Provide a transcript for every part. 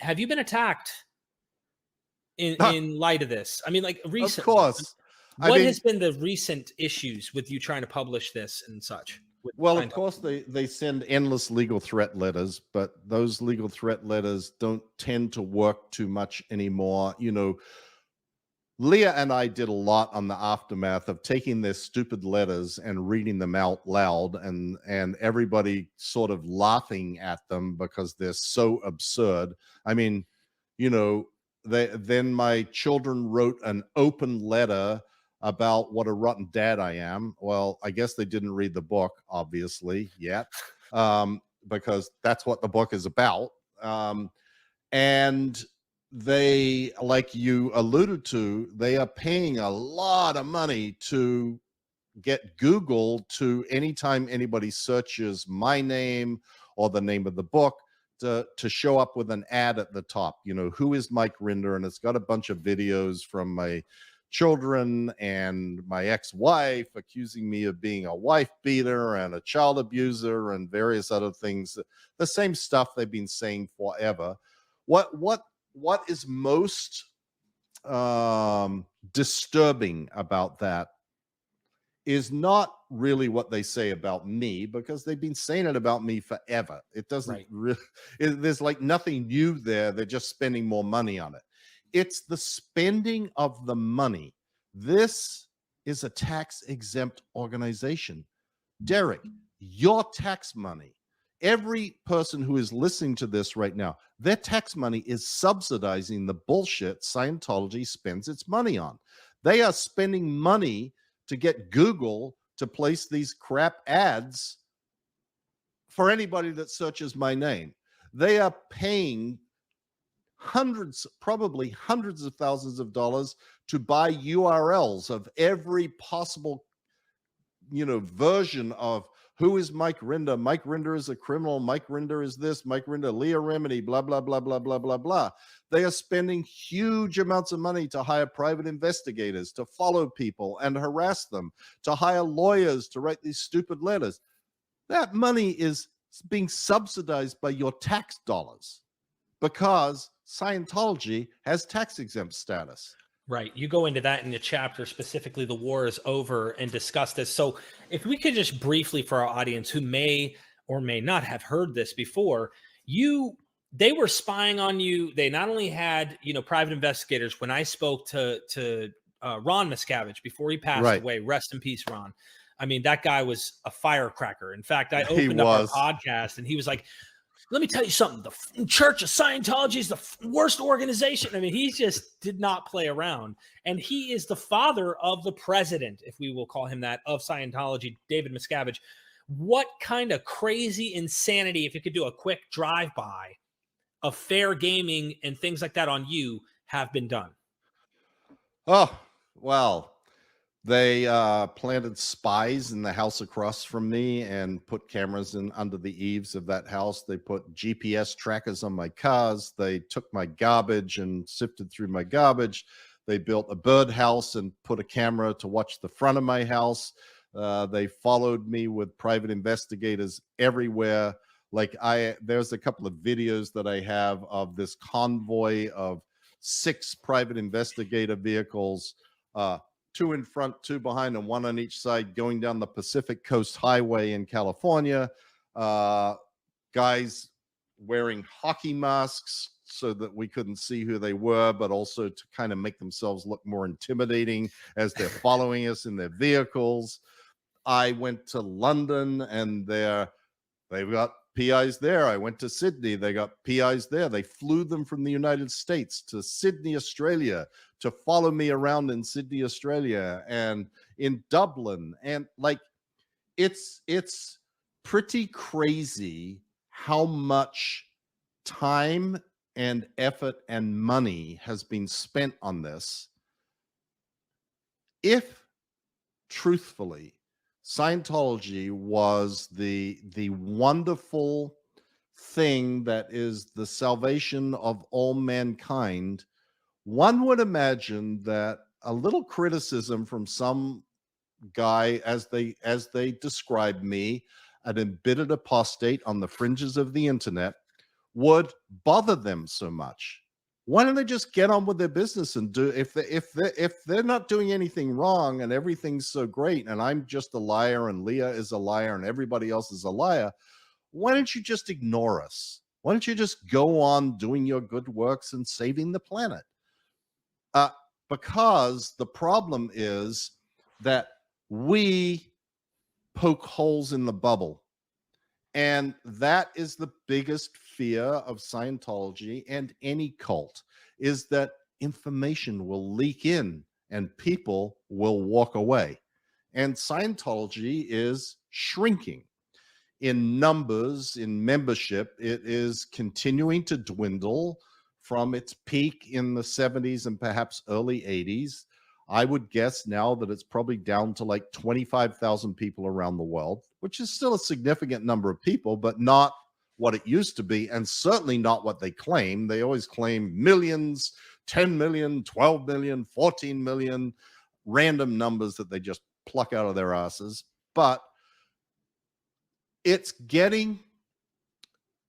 have you been attacked in light of this? I mean, like recently. Of course. What has been the recent issues with you trying to publish this and such? Well, of course, they send endless legal threat letters, but those legal threat letters don't tend to work too much anymore. You know, Leah and I did a lot on the aftermath of taking their stupid letters and reading them out loud, and everybody sort of laughing at them because they're so absurd. I mean, you know, then my children wrote an open letter about what a rotten dad I am. Well, I guess they didn't read the book, obviously, yet, because that's what the book is about. And they, like you alluded to, they are paying a lot of money to get Google to, anytime anybody searches my name or the name of the book, to show up with an ad at the top. You know, who is Mike Rinder? And it's got a bunch of videos from my children and my ex-wife accusing me of being a wife beater and a child abuser and various other things. The same stuff they've been saying forever. What is most disturbing about that is not really what they say about me, because they've been saying it about me forever. It doesn't really, there's like nothing new there. They're just spending more money on it. It's the spending of the money. This is a tax-exempt organization. Derek, your tax money, every person who is listening to this right now, their tax money is subsidizing the bullshit Scientology spends its money on. They are spending money to get Google to place these crap ads for anybody that searches my name. They are paying hundreds, probably hundreds of thousands of dollars to buy URLs of every possible, you know, version of who is Mike Rinder. Mike Rinder is a criminal. Mike Rinder is this. Mike Rinder, Leah Remedy, blah, blah, blah, blah, blah, blah, blah. They are spending huge amounts of money to hire private investigators, to follow people and harass them, to hire lawyers to write these stupid letters. That money is being subsidized by your tax dollars because Scientology has tax-exempt status. Right. You go into that in the chapter, specifically The War is Over, and discuss this. So if we could just briefly, for our audience who may or may not have heard this before, they were spying on you. They not only had, you know, private investigators. When I spoke to Ron Miscavige before he passed away, rest in peace, Ron. I mean, that guy was a firecracker. In fact, I opened up our podcast and he was like, let me tell you something. The Church of Scientology is the worst organization. I mean, he just did not play around. And he is the father of the president, if we will call him that, of Scientology, David Miscavige. What kind of crazy insanity, if you could do a quick drive-by of fair gaming and things like that on you, have been done? Oh, well, they planted spies in the house across from me and put cameras in under the eaves of that house. They put GPS trackers on my cars. They took my garbage and sifted through my garbage. They built a birdhouse and put a camera to watch the front of my house. They followed me with private investigators everywhere. Like there's a couple of videos that I have of this convoy of 6 private investigator vehicles, 2 in front, 2 behind, and 1 on each side, going down the Pacific Coast Highway in California. Guys wearing hockey masks so that we couldn't see who they were, but also to kind of make themselves look more intimidating as they're following us in their vehicles. I went to London and they've got PIs there. I went to Sydney. They got PIs there. They flew them from the United States to Sydney, Australia, to follow me around in Sydney, Australia, and in Dublin. And like, it's pretty crazy how much time and effort and money has been spent on this. If truthfully, Scientology was the wonderful thing that is the salvation of all mankind, one would imagine that a little criticism from some guy, as they describe me, an embittered apostate on the fringes of the internet, would bother them so much. Why don't they just get on with their business and do, if they're not doing anything wrong and everything's so great and I'm just a liar and Leah is a liar and everybody else is a liar, why don't you just ignore us? Why don't you just go on doing your good works and saving the planet? Because the problem is that we poke holes in the bubble. And that is the biggest fear of Scientology and any cult, is that information will leak in and people will walk away. And Scientology is shrinking in numbers, in membership. It is continuing to dwindle from its peak in the 70s and perhaps early 80s. I would guess now that it's probably down to like 25,000 people around the world, which is still a significant number of people, but not what it used to be, and certainly not what they claim. They always claim millions, 10 million, 12 million, 14 million, random numbers that they just pluck out of their asses. But it's getting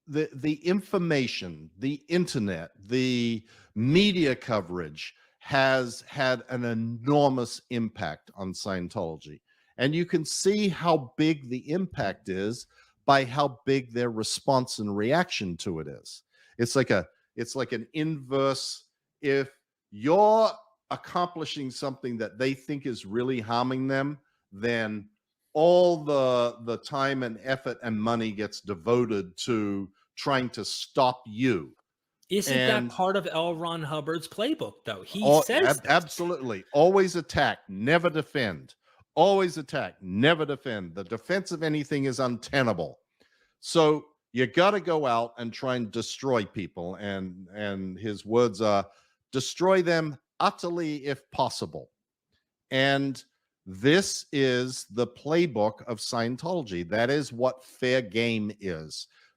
the information, the internet, the media coverage has had an enormous impact on Scientology. And you can see how big the impact is by how big their response and reaction to it is. It's like an inverse. If you're accomplishing something that they think is really harming them, then all the time and effort and money gets devoted to trying to stop you. Isn't that part of L. Ron Hubbard's playbook, though? He says absolutely. Always attack, never defend. Always attack, never defend. The defense of anything is untenable. So you got to go out and try and destroy people. And his words are, destroy them utterly if possible. And this is the playbook of Scientology. That is what fair game is.